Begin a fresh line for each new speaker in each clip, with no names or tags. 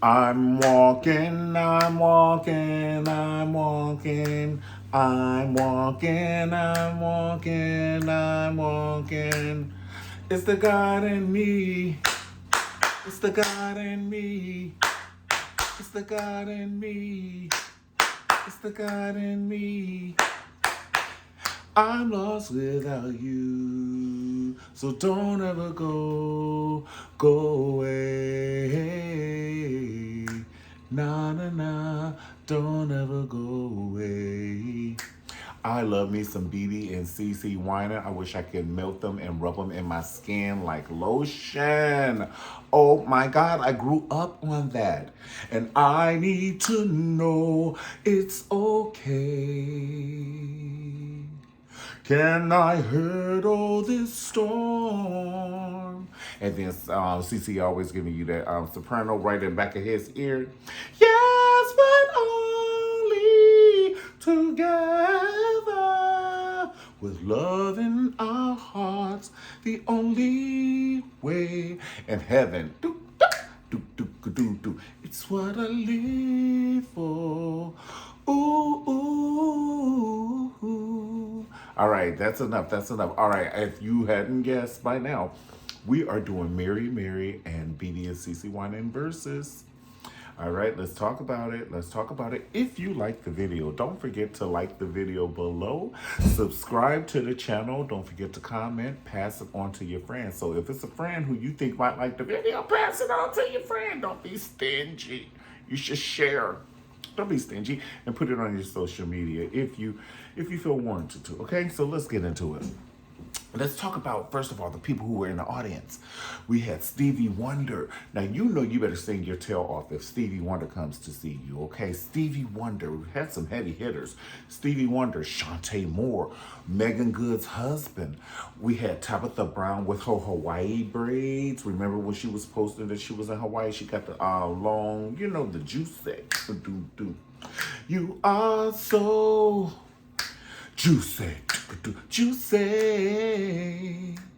I'm walking, I'm walking, I'm walking, I'm walking, I'm walking, I'm walking. It's the God in me, it's the God in me, it's the God in me, it's the God in me. I'm lost without you, so don't ever go away. Na na na, don't ever go away. I love me some BeBe and CeCe Winans. I wish I could melt them and rub them in my skin like lotion. Oh my God, I grew up on that. And I need to know it's okay. Can I hurdle this storm? And then CeCe always giving you that soprano right in the back of his ear. Yes, but only together with love in our hearts, the only way. And heaven, do, do, do, do, do, do. It's what I live for. Ooh, ooh, ooh. All right, that's enough. That's enough. All right, if you hadn't guessed by now, we are doing Mary and BeBe and CeCe Winans Versuz. All right, let's talk about it. Let's talk about it. If you like the video, don't forget to like the video below. Subscribe to the channel. Don't forget to comment. Pass it on to your friends. So if it's a friend who you think might like the video, pass it on to your friend. Don't be stingy. You should share. Don't be stingy and put it on your social media if you feel warranted to. Okay, so let's get into it. Let's talk about, first of all, the people who were in the audience. We had Stevie Wonder. Now, you know you better sing your tail off if Stevie Wonder comes to see you, okay? Stevie Wonder. We had some heavy hitters. Stevie Wonder, Shantae Moore, Megan Good's husband. We had Tabitha Brown with her Hawaii braids. Remember when she was posting that she was in Hawaii? She got the long, you know, the juice set. You are so juicy, juicy,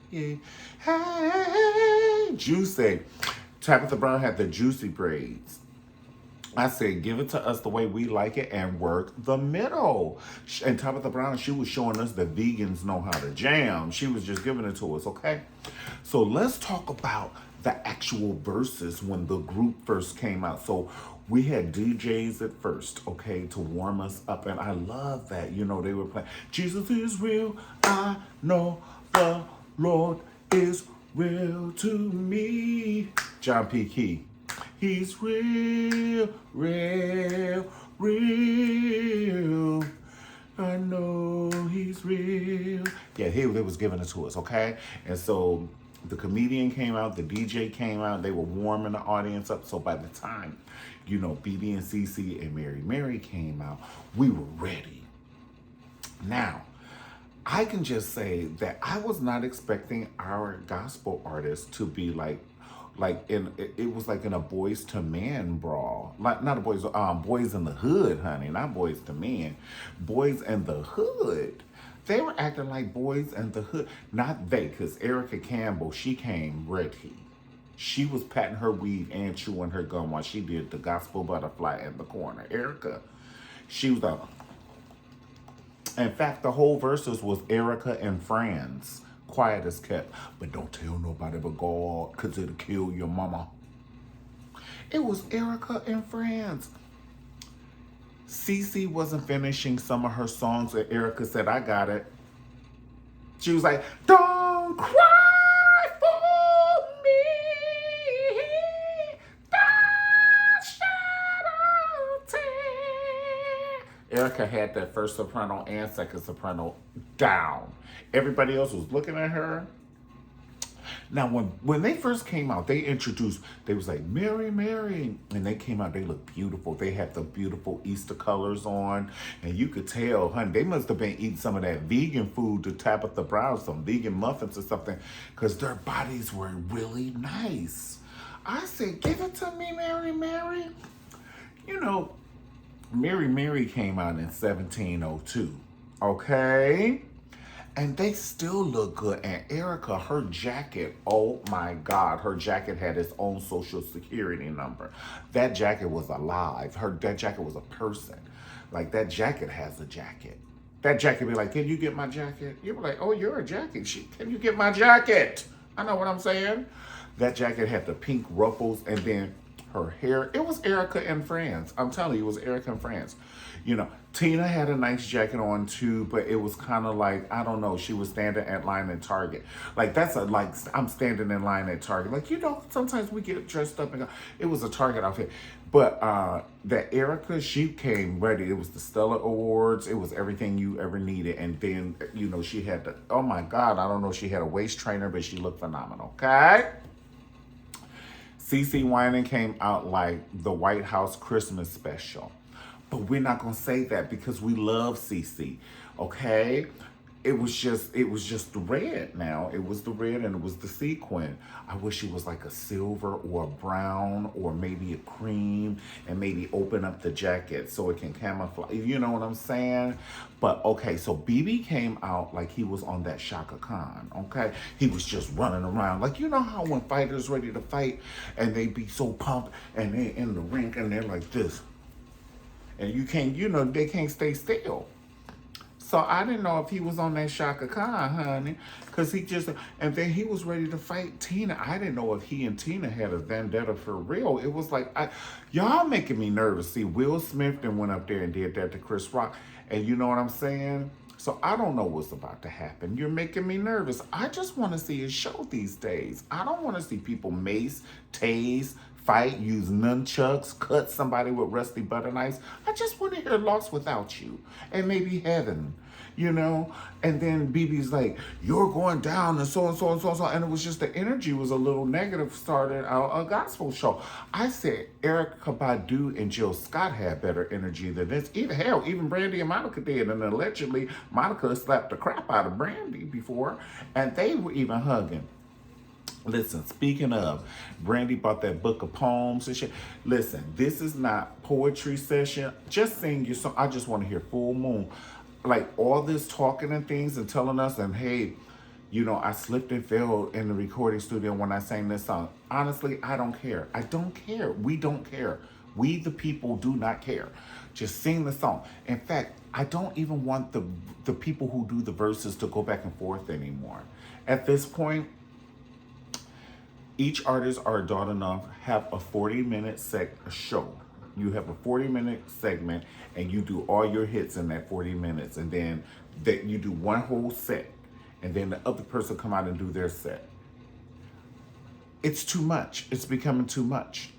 yeah. Hey, juicy. Tabitha Brown had the juicy braids. I said, give it to us the way we like it and work the middle. And Tabitha Brown, she was showing us that vegans know how to jam. She was just giving it to us, okay? So let's talk about the actual verses when the group first came out. So we had DJs at first, okay, to warm us up. And I love that, you know, they were playing, Jesus is real, I know the Lord is real to me. John P. Key. He's real, real, real. I know he's real. Yeah, he was giving it to us, okay? And so the comedian came out, the DJ came out, they were warming the audience up. So by the time, you know, BeBe and CeCe and Mary came out, we were ready. Now, I can just say that I was not expecting our gospel artists to be it was like in a boys to man brawl, like not a boys in the hood, honey, not boys to men, boys in the hood. They were acting like boys in the hood, not they, because Erica Campbell, she came ready. She was patting her weave and chewing her gum while she did the gospel butterfly in the corner. Erica, she was a. In fact, the whole verses was Erica and friends. Quiet as kept, but don't tell nobody but God, because it'll kill your mama. It was Erica and friends. CeCe wasn't finishing some of her songs, and Erica said, I got it. She was like, don't cry for me. Don't shed a tear. Erica had that first soprano and second soprano down. Everybody else was looking at her. Now, when they first came out, they was like, Mary, and they came out, they looked beautiful. They had the beautiful Easter colors on, and you could tell, honey, they must have been eating some of that vegan food to Tabitha Brown, some vegan muffins or something, because their bodies were really nice. I said, give it to me, Mary. You know, Mary came out in 1702, okay? And they still look good. And Erica, her jacket, oh my God, her jacket had its own social security number. That jacket was alive. That jacket was a person. Like that jacket has a jacket. That jacket be like, can you get my jacket? You be like, oh, you're a jacket. Can you get my jacket? I know what I'm saying. That jacket had the pink ruffles and then her hair. It was Erica in France. I'm telling you, it was Erica in France. You know, Tina had a nice jacket on too, but it was kind of like, I don't know, she was standing at line at Target. Like I'm standing in line at Target. Like, you know, sometimes we get dressed up and go, it was a Target outfit. But that Erica, she came ready. It was the Stella Awards. It was everything you ever needed. And then, you know, she had the, oh my God, I don't know, she had a waist trainer, but she looked phenomenal, okay? CeCe Winans came out like the White House Christmas special. But we're not gonna say that because we love CeCe, okay? It was just the red now. It was the red and it was the sequin. I wish it was like a silver or a brown or maybe a cream and maybe open up the jacket so it can camouflage. You know what I'm saying? But okay, so BeBe came out like he was on that Shaka Khan, okay? He was just running around. Like, you know how when fighters ready to fight and they be so pumped and they in the ring and they're like this. And you can't, you know, they can't stay still. So I didn't know if he was on that Shaka Khan, honey, because and then he was ready to fight Tina. I didn't know if he and Tina had a vendetta for real. It was like, y'all making me nervous. See, Will Smith then went up there and did that to Chris Rock. And you know what I'm saying? So I don't know what's about to happen. You're making me nervous. I just want to see a show these days. I don't want to see people mace, tase, fight, use nunchucks, cut somebody with rusty butter knives. I just want to hear Lost Without You and maybe Heaven, you know? And then BeBe's like, you're going down and so and so and so and so. And it was just the energy was a little negative, started out a gospel show. I said Erykah Badu and Jill Scott had better energy than this. Even Brandy and Monica did. And allegedly, Monica slapped the crap out of Brandy before. And they were even hugging. Listen, speaking of, Brandy bought that book of poems and shit. Listen, this is not poetry session. Just sing your song. I just want to hear Full Moon. Like all this talking and things and telling us, and hey, you know, I slipped and fell in the recording studio when I sang this song. Honestly, I don't care. I don't care. We don't care. We, the people, do not care. Just sing the song. In fact, I don't even want the people who do the verses to go back and forth anymore. At this point, each artist are adult enough, have a 40-minute show. You have a 40-minute segment and you do all your hits in that 40 minutes. And then you do one whole set. And then the other person come out and do their set. It's too much. It's becoming too much.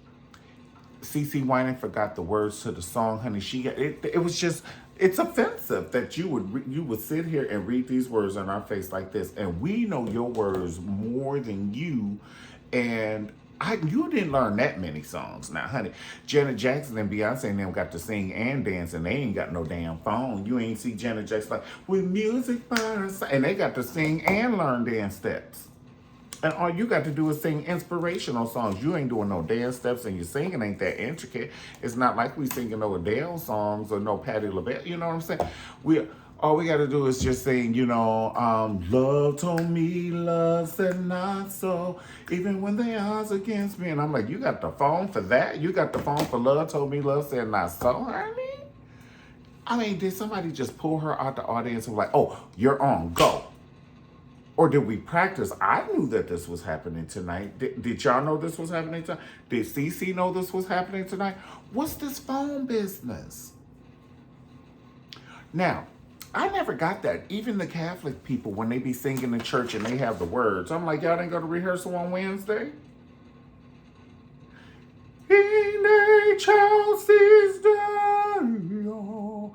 CeCe Winans forgot the words to the song, honey. It was just, it's offensive that you would sit here and read these words in our face like this. And we know your words more than you. And you didn't learn that many songs now, honey. Janet Jackson and Beyonce and them got to sing and dance, and they ain't got no damn phone. You ain't see Janet Jackson like, with music by her side. And they got to sing and learn dance steps. And all you got to do is sing inspirational songs. You ain't doing no dance steps, and your singing ain't that intricate. It's not like we singing no Adele songs or no Patti LaBelle. You know what I'm saying? All we got to do is just sing, you know, love told me, love said not so, even when the odds against me. And I'm like, you got the phone for that? You got the phone for love told me, love said not so, honey? I mean, did somebody just pull her out the audience and like, oh, you're on, go? Or did we practice? I knew that this was happening tonight. Did y'all know this was happening tonight? Did CeCe know this was happening tonight? What's this phone business? Now, I never got that. Even the Catholic people, when they be singing in church and they have the words, I'm like, y'all didn't go to rehearsal on Wednesday? In a Chelsea's day, oh,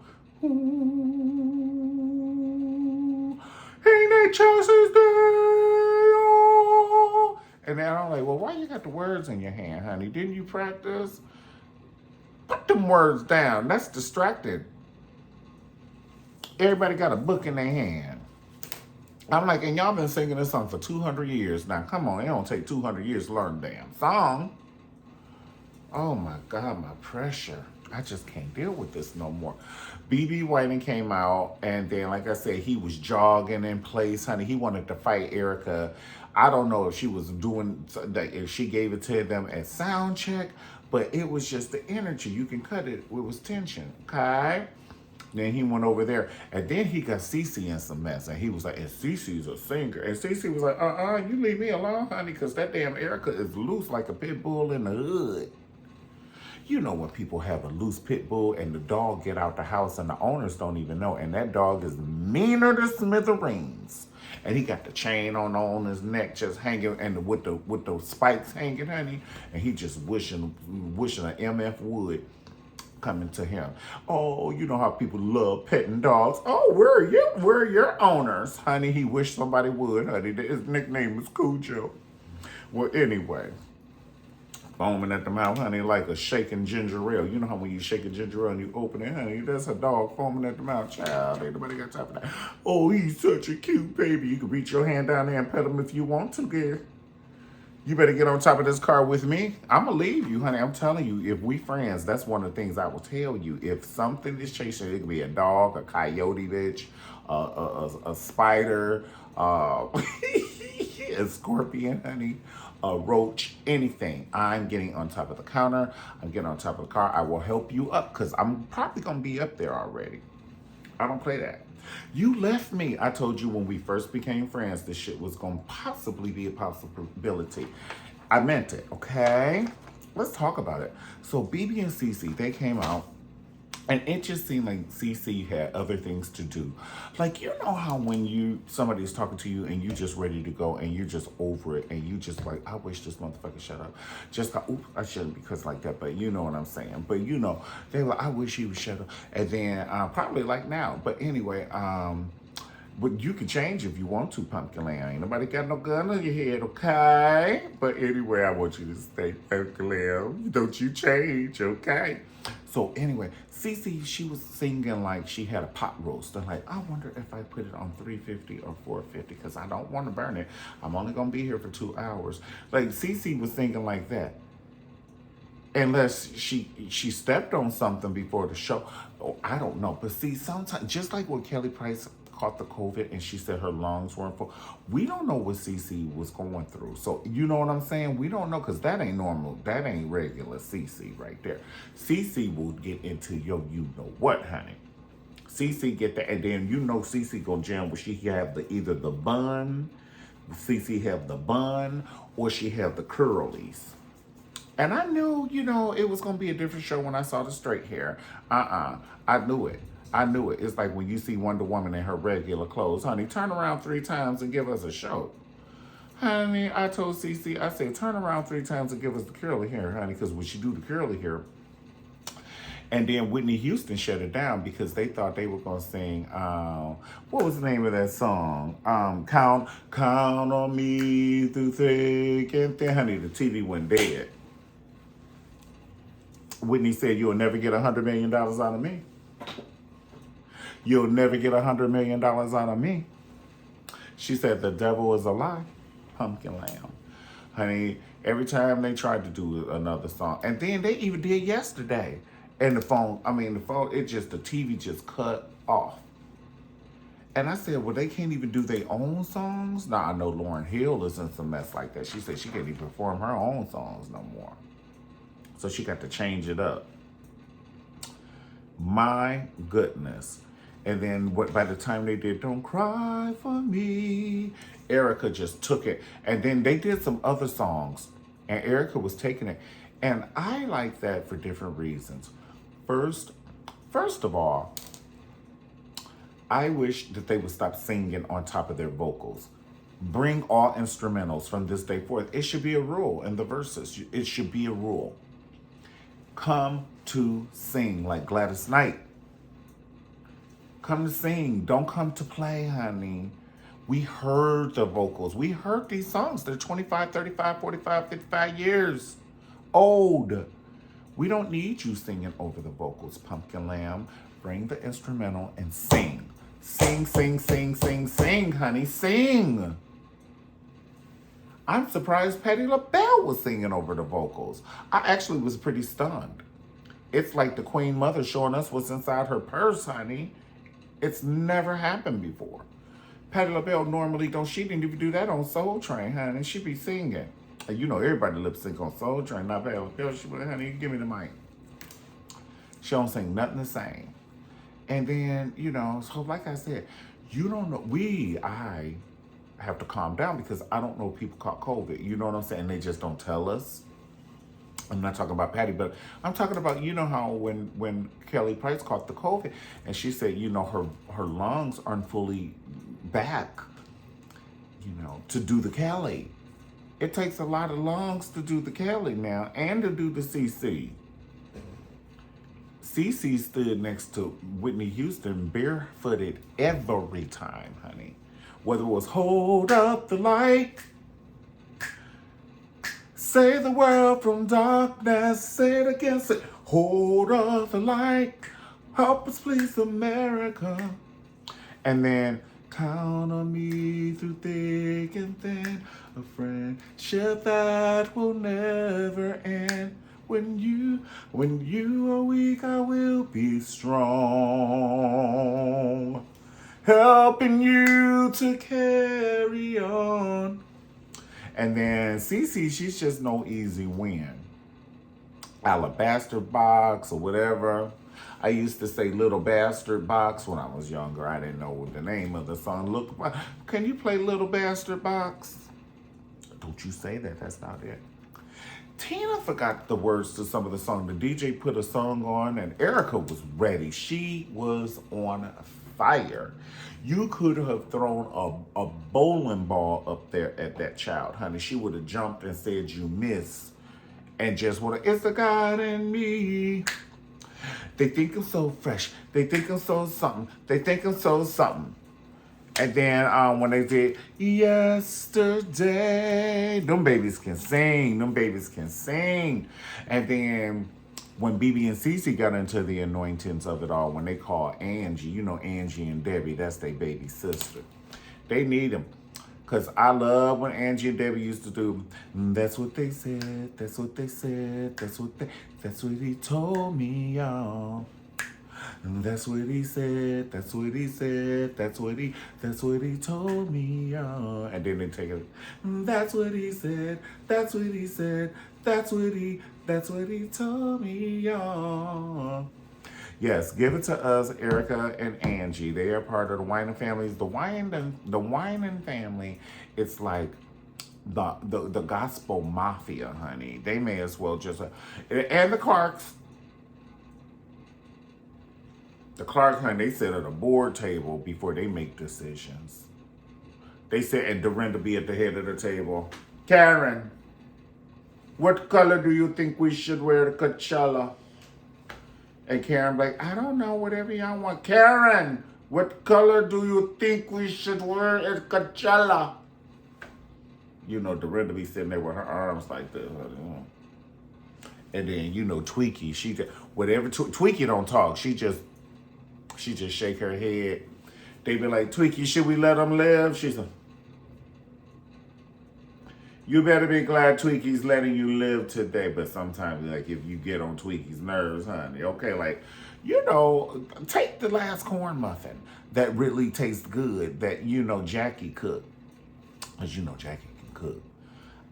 in a Chelsea's day, oh. And then I'm like, well, why you got the words in your hand, honey? Didn't you practice? Put them words down. That's distracted. Everybody got a book in their hand. I'm like, and y'all been singing this song for 200 years. Now, come on, it don't take 200 years to learn the damn song. Oh, my God, my pressure. I just can't deal with this no more. BeBe Whiting came out, and then, like I said, he was jogging in place, honey. He wanted to fight Erica. I don't know if she was doing, if she gave it to them at sound check, but it was just the energy. You can cut it. It was tension, okay? Then he went over there, and then he got CeCe in some mess, and he was like, and CeCe's a singer. And CeCe was like, you leave me alone, honey, because that damn Erica is loose like a pit bull in the hood. You know when people have a loose pit bull and the dog get out the house and the owners don't even know, and that dog is meaner than smithereens. And he got the chain on his neck just hanging, and with the spikes hanging, honey, and he just wishing an MF would coming to him. Oh, you know how people love petting dogs. Oh, where are your owners? Honey, he wished somebody would, honey. His nickname is Cujo. Well, anyway, foaming at the mouth, honey, like a shaking ginger ale. You know how when you shake a ginger ale and you open it, honey, that's a dog foaming at the mouth. Child, ain't nobody got time for that. Oh, he's such a cute baby. You can reach your hand down there and pet him if you want to, girl. You better get on top of this car with me. I'm going to leave you, honey. I'm telling you, if we friends, that's one of the things I will tell you. If something is chasing, it could be a dog, a coyote, bitch, a spider, a scorpion, honey, a roach, anything. I'm getting on top of the counter. I'm getting on top of the car. I will help you up because I'm probably going to be up there already. I don't play that. You left me. I told you when we first became friends, this shit was going to possibly be a possibility. I meant it, okay? Let's talk about it. So BeBe and CeCe, they came out, and it just seemed like CeCe had other things to do. Like, you know how when somebody's talking to you and you just ready to go and you're just over it and you just like, I wish this motherfucker shut up. Just like, oops, I shouldn't be cussed like that, but you know what I'm saying. But you know, they were like, I wish he would shut up. And then probably like now. But anyway, but you can change if you want to, Pumpkin Lamb. Ain't nobody got no gun on your head, okay? But anyway, I want you to stay, Pumpkin Lamb. Don't you change, okay? So anyway, CeCe, she was singing like she had a pot roast. And like, I wonder if I put it on 350 or 450 because I don't want to burn it. I'm only going to be here for 2 hours. Like, CeCe was thinking like that. Unless she stepped on something before the show. Oh, I don't know. But see, sometimes, just like when Kelly Price caught the COVID and she said her lungs weren't full, we don't know what CeCe was going through. So, you know what I'm saying? We don't know because that ain't normal. That ain't regular CeCe right there. CeCe will get into you know what, honey. CeCe get that, and then you know CeCe gonna jam where she have either the bun, CeCe have the bun, or she have the curlies. And I knew, you know, it was going to be a different show when I saw the straight hair. I knew it. I knew it. It's like when you see Wonder Woman in her regular clothes. Honey, turn around 3 times and give us a show. Honey, I told CeCe, I said, turn around 3 times and give us the curly hair, honey, because when she do the curly hair, and then Whitney Houston shut it down because they thought they were going to sing, what was the name of that song? Count on me through thick and thin. Honey, the TV went dead. Whitney said, you'll never get $100 million out of me. You'll never get $100 million out of me. She said, the devil is a lie. Pumpkin Lamb. Honey, every time they tried to do another song. And then they even did yesterday. And the TV just cut off. And I said, well, they can't even do their own songs? Now, I know Lauryn Hill is in some mess like that. She said she can't even perform her own songs no more. So she got to change it up. My goodness. And then by the time they did Don't Cry For Me, Erica just took it. And then they did some other songs. And Erica was taking it. And I like that for different reasons. First of all, I wish that they would stop singing on top of their vocals. Bring all instrumentals from this day forth. It should be a rule in the verses. It should be a rule. Come to sing like Gladys Knight. Come to sing. Don't come to play, honey. We heard the vocals. We heard these songs. They're 25, 35, 45, 55 years old. We don't need you singing over the vocals, Pumpkin Lamb. Bring the instrumental and sing. Sing, sing, sing, sing, sing, honey. Sing. I'm surprised Patti LaBelle was singing over the vocals. I actually was pretty stunned. It's like the Queen Mother showing us what's inside her purse, honey. It's never happened before. Patti LaBelle normally don't, she didn't even do that on Soul Train, honey. She be singing. And you know everybody lip sync on Soul Train, not Patti LaBelle. She be like, honey, give me the mic. She don't sing nothing the same. And then, you know, so like I said, you don't know, I have to calm down because I don't know people caught COVID. You know what I'm saying? They just don't tell us. I'm not talking about Patty, but I'm talking about, you know how when Kelly Price caught the COVID and she said, you know, her lungs aren't fully back, you know, to do the Kelly. It takes a lot of lungs to do the Kelly now and to do the CeCe. CeCe stood next to Whitney Houston barefooted every time, honey. Whether it was hold up the light, save the world from darkness, say it again, say, hold up the light, help us please America. And then, count on me through thick and thin, a friendship that will never end. When you are weak, I will be strong, helping you to carry on. And then CeCe, she's just no easy win. Alabaster box or whatever. I used to say Little Bastard Box when I was younger. I didn't know what the name of the song looked like. Can you play Little Bastard Box? Don't you say that, that's not it. Tina forgot the words to some of the song. The DJ put a song on and Erica was ready. She was on fire. You could have thrown a bowling ball up there at that child, honey. She would have jumped and said you miss and just would have, it's the God in me. They think I'm so fresh. They think I'm so something. They think I'm so something. And then when they did yesterday, them babies can sing. Them babies can sing. And then when BeBe and CeCe got into the anointings of it all, when they called Angie, you know Angie and Debbie, that's their baby sister. They need them. Because I love when Angie and Debbie used to do, that's what they said, that's what they said, that's what he told me, y'all. That's what he said, that's what he said, that's what he told me, y'all. And then they take it, that's what he said, that's what he said, that's what he told me, y'all. Yes, give it to us, Erica and Angie. They are part of the Winan families. The Winan family, it's like the gospel mafia, honey. They may as well just, and the Clarks. The Clarks, honey, they sit at a board table before they make decisions. They sit, and Dorinda be at the head of the table. Karen, what color do you think we should wear to Coachella? And Karen like, I don't know, whatever y'all want. Karen, what color do you think we should wear at Coachella? You know, Dorinda be sitting there with her arms like this. And then, you know, Tweaky, she just, whatever, Tweaky don't talk. She just shake her head. They be like, Tweaky, should we let them live? She's like, you better be glad Tweaky's letting you live today. But sometimes, like, if you get on Tweaky's nerves, honey, okay, like, you know, take the last corn muffin that really tastes good that, you know, Jackie cooked. Because, you know, Jackie can cook.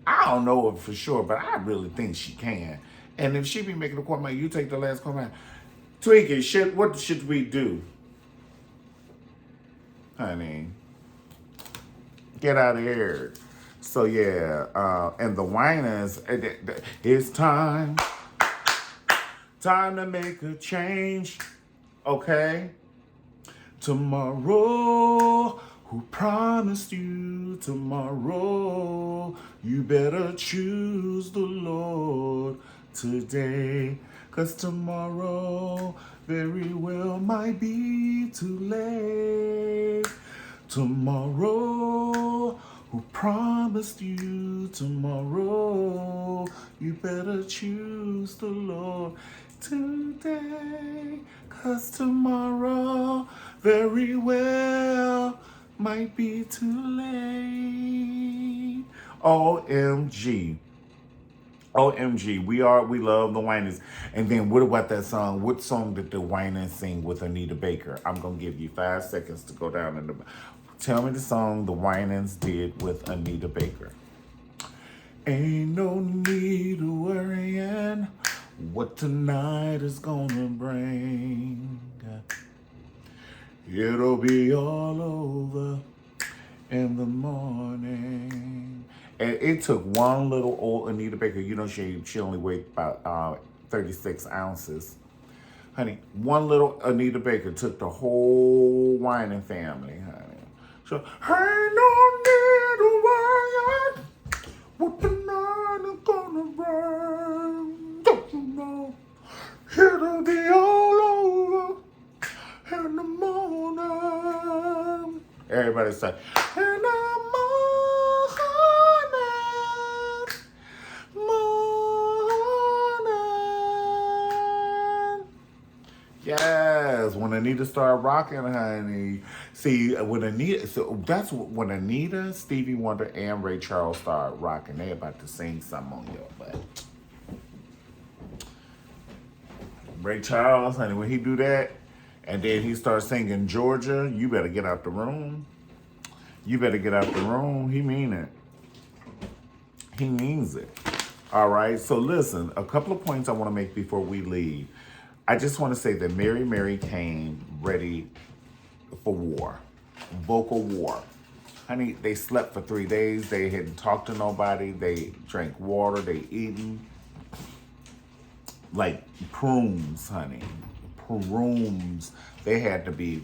I don't know it for sure, but I really think she can. And if she be making a corn muffin, you take the last corn muffin. Tweaky, what should we do? Honey, get out of here. So yeah, and the Winans, it's time to make a change, okay? Tomorrow, who promised you tomorrow? You better choose the Lord today, 'cause tomorrow very well might be too late. Tomorrow, who promised you tomorrow? You better choose the Lord today, 'cause tomorrow very well might be too late. OMG. OMG, we love the Winans. And then what about that song? What song did the Winans sing with Anita Baker? I'm gonna give you 5 seconds to go down in the. Tell me the song the Winans did with Anita Baker. Ain't no need to worrying what tonight is gonna bring. It'll be all over in the morning. And it took one little old Anita Baker. You know, she only weighed about 36 ounces. Honey, one little Anita Baker took the whole Winan family, honey. So, ain't no need to worry what the night is gonna bring. Don't you know? It'll be all over in the morning. Everybody say, in the morning. Yes, when Anita started rocking, honey. See, when Anita, so that's when Anita, Stevie Wonder, and Ray Charles started rocking. They about to sing something on your butt. Ray Charles, honey, when he do that, and then he starts singing Georgia, you better get out the room. You better get out the room. He mean it. He means it. All right. So listen, a couple of points I want to make before we leave. I just want to say that Mary came ready for war, vocal war. Honey, they slept for 3 days. They hadn't talked to nobody. They drank water. They eaten like prunes, honey. Prunes. They had to be.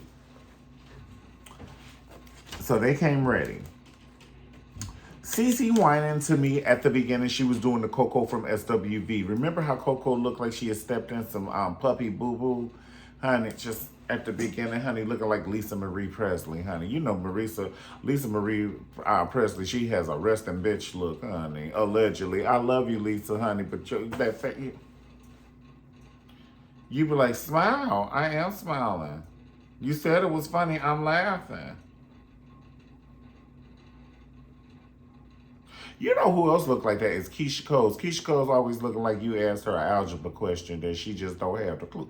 So they came ready. CeCe Winans to me at the beginning, she was doing the Coco from SWV. Remember how Coco looked like she had stepped in some puppy boo-boo? Honey, just at the beginning, honey, looking like Lisa Marie Presley, honey. You know Lisa Marie Presley, she has a resting bitch look, honey, allegedly. I love you, Lisa, honey, but you be like, smile. I am smiling. You said it was funny. I'm laughing. You know who else looked like that is Keisha Coles. Keisha Coles always looking like you asked her an algebra question that she just don't have the clue.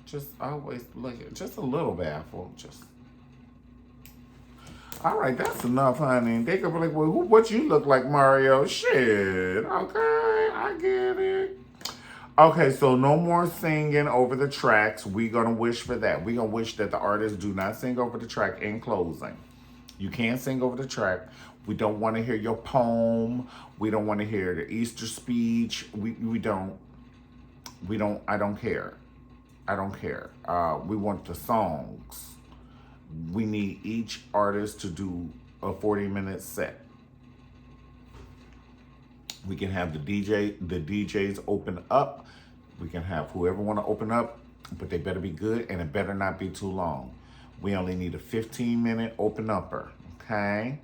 Just always looking, just a little baffled. Just. All right, that's enough, honey. They could be like, well, what you look like, Mario? Shit. Okay, I get it. Okay, so no more singing over the tracks. We're going to wish for that. We're going to wish that the artists do not sing over the track in closing. You can't sing over the track. We don't want to hear your poem. We don't want to hear the Easter speech. We don't, I don't care. I don't care. We want the songs. We need each artist to do a 40-minute set. We can have the DJs open up. We can have whoever want to open up, but they better be good and it better not be too long. We only need a 15-minute open upper, okay?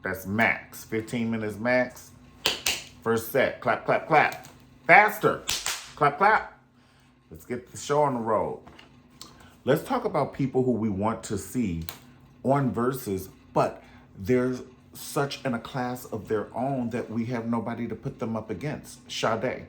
That's max, 15 minutes max. First set, clap, clap, clap. Faster, clap, clap. Let's get the show on the road. Let's talk about people who we want to see on Versuz, but there's such in a class of their own that we have nobody to put them up against. Sade.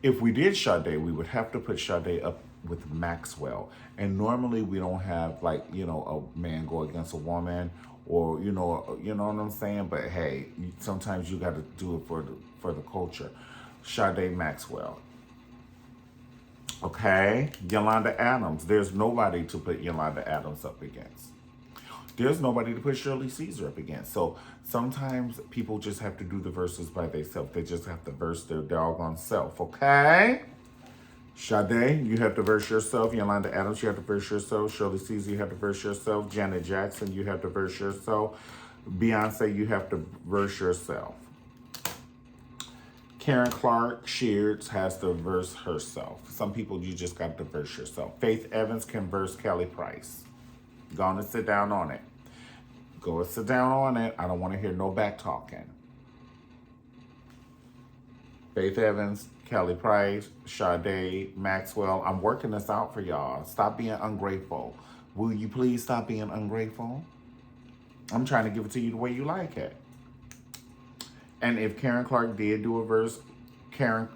If we did Sade, we would have to put Sade up with Maxwell. And normally we don't have like, a man go against a woman or, you know what I'm saying? But hey, sometimes you got to do it for the culture. Sade Maxwell. Okay, Yolanda Adams. There's nobody to put Yolanda Adams up against. There's nobody to put Shirley Caesar up against. So sometimes people just have to do the verses by themselves. They just have to verse their doggone self, okay? Sade, you have to verse yourself. Yolanda Adams, you have to verse yourself. Shirley Caesar, you have to verse yourself. Janet Jackson, you have to verse yourself. Beyonce, you have to verse yourself. Karen Clark Shears has to verse herself. Some people, you just got to verse yourself. Faith Evans can verse Kelly Price. Go on and sit down on it. Go and sit down on it. I don't want to hear no back talking. Faith Evans, Kelly Price, Sade, Maxwell. I'm working this out for y'all. Stop being ungrateful. Will you please stop being ungrateful? I'm trying to give it to you the way you like it. And if Karen Clark did do a verse, Karen,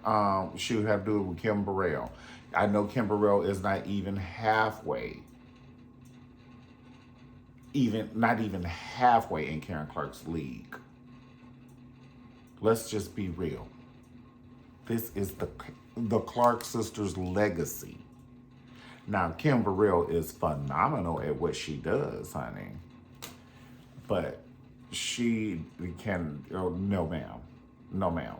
she would have to do it with Kim Burrell. I know Kim Burrell is not even halfway, not even halfway in Karen Clark's league. Let's just be real. This is the Clark sisters' legacy. Now, Kim Burrell is phenomenal at what she does, honey. But she can, oh, no ma'am. No ma'am.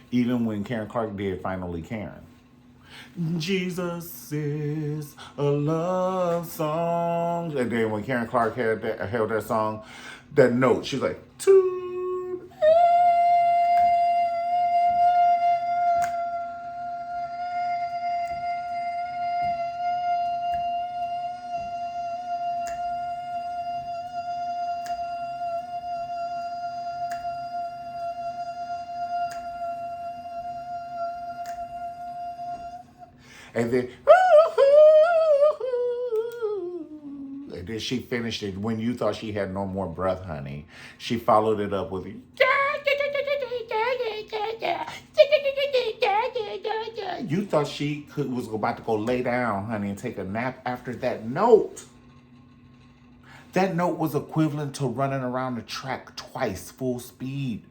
Even when Karen Clark did Finally Karen. Jesus is a love song. And then when Karen Clark held that song, that note, she's like, to me. And then she finished it when you thought she had no more breath, honey. She followed it up with you thought she was about to go lay down, honey, and take a nap after that note. That note was equivalent to running around the track twice, full speed.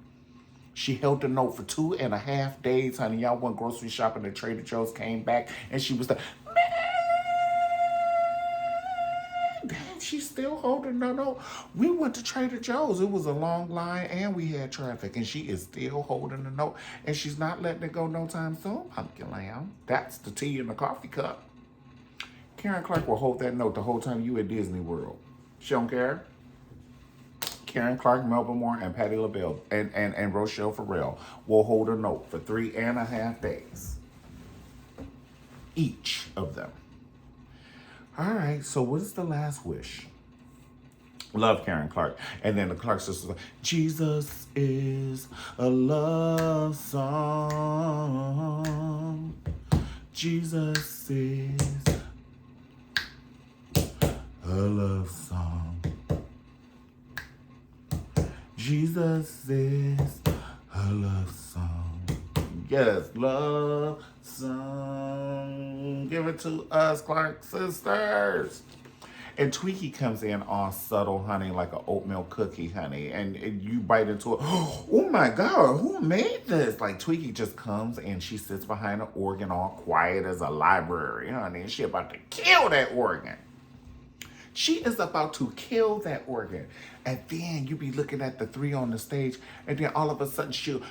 She held the note for 2.5 days, honey. Y'all went grocery shopping at Trader Joe's, came back, and she was like, damn, she's still holding the note. We went to Trader Joe's. It was a long line, and we had traffic, and she is still holding the note, and she's not letting it go no time soon, pumpkin lamb. That's the tea in the coffee cup. Karen Clark will hold that note the whole time you at Disney World. She don't care. Karen Clark, Melba Moore, and Patti LaBelle and Rochelle Farrell will hold a note for 3.5 days. Each of them. All right, so what is the last wish? Love Karen Clark. And then the Clark sisters like, Jesus is a love song. Jesus is a love song. Jesus is a love song. Yes, love song. Give it to us, Clark sisters. And Tweaky comes in all subtle, honey, like an oatmeal cookie, honey. And you bite into it. Oh my God, who made this? Like Tweaky just comes and she sits behind the organ all quiet as a library, honey. And she about to kill that organ. She is about to kill that organ. And then you be looking at the three on the stage, and then all of a sudden she'll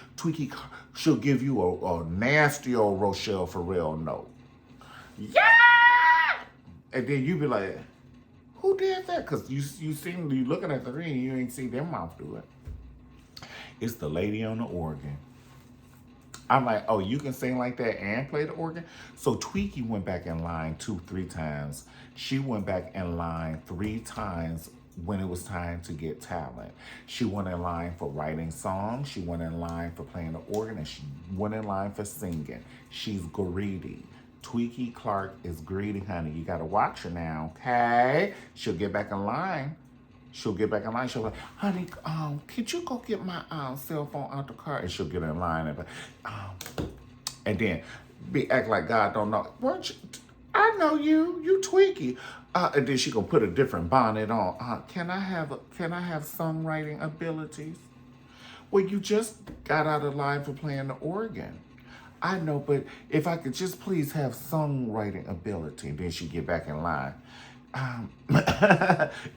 give you a nasty old Rochelle Farrell note. Yeah! And then you be like, who did that? Because you looking at the three and you ain't see their mouth do it. It's the lady on the organ. I'm like, oh, you can sing like that and play the organ? So Tweaky went back in line 2-3 times. She went back in line 3 times when it was time to get talent. She went in line for writing songs. She went in line for playing the organ. And she went in line for singing. She's greedy. Tweaky Clark is greedy, honey. You got to watch her now, okay? She'll get back in line. She'll get back in line. She'll be like, honey, could you go get my cell phone out the car? And she'll get in line and then act like God don't know. Weren't you? I know you. You Tweaky. And then she gonna put a different bonnet on. Can I have songwriting abilities? Well, you just got out of line for playing the organ. I know, but if I could just please have songwriting ability, then she get back in line.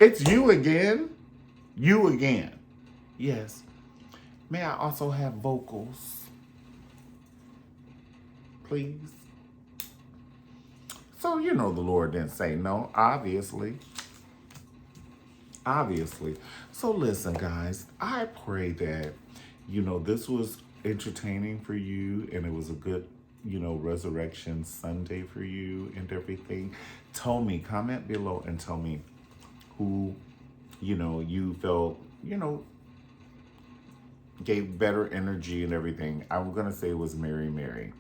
It's you again. You again. Yes. May I also have vocals? Please. So, you know, the Lord didn't say no, obviously. Obviously. So listen, guys, I pray that, you know, this was entertaining for you and it was a good, you know, Resurrection Sunday for you and everything. Tell me, comment below and tell me who, you know, you felt, you know, gave better energy and everything. I'm going to say it was Mary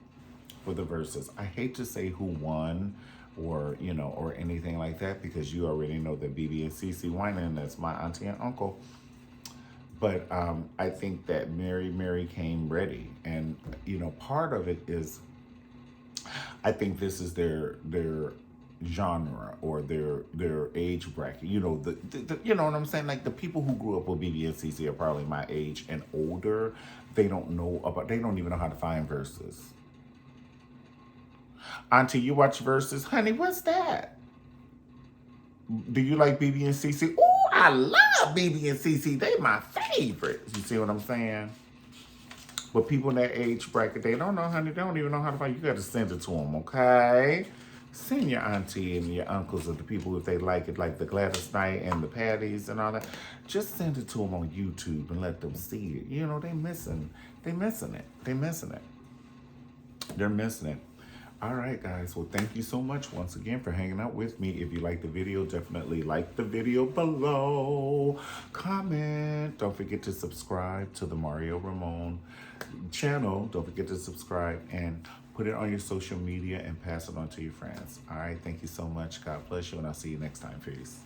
for the verses. I hate to say who won or, you know, or anything like that because you already know that BeBe and CeCe Winans, that's my auntie and uncle. But I think that Mary came ready, and you know, part of it is, I think this is their genre or their age bracket. You know, you know what I'm saying? Like the people who grew up with BeBe and CeCe are probably my age and older. They don't know about. They don't even know how to find Versuz. Auntie, you watch Versuz, honey? What's that? Do you like BeBe and CeCe? Oh, I love BeBe and CeCe. They my favorites. You see what I'm saying? But people in that age bracket, they don't know, honey. They don't even know how to find. You got to send it to them, okay? Send your auntie and your uncles or the people if they like it, like the Gladys Knight and the Patties and all that. Just send it to them on YouTube and let them see it. You know, they missing it. They missing it. They're missing it. All right, guys. Well, thank you so much once again for hanging out with me. If you like the video, definitely like the video below. Comment. Don't forget to subscribe to the Mario Ramon channel. Don't forget to subscribe and put it on your social media and pass it on to your friends. All right. Thank you so much. God bless you, and I'll see you next time. Peace.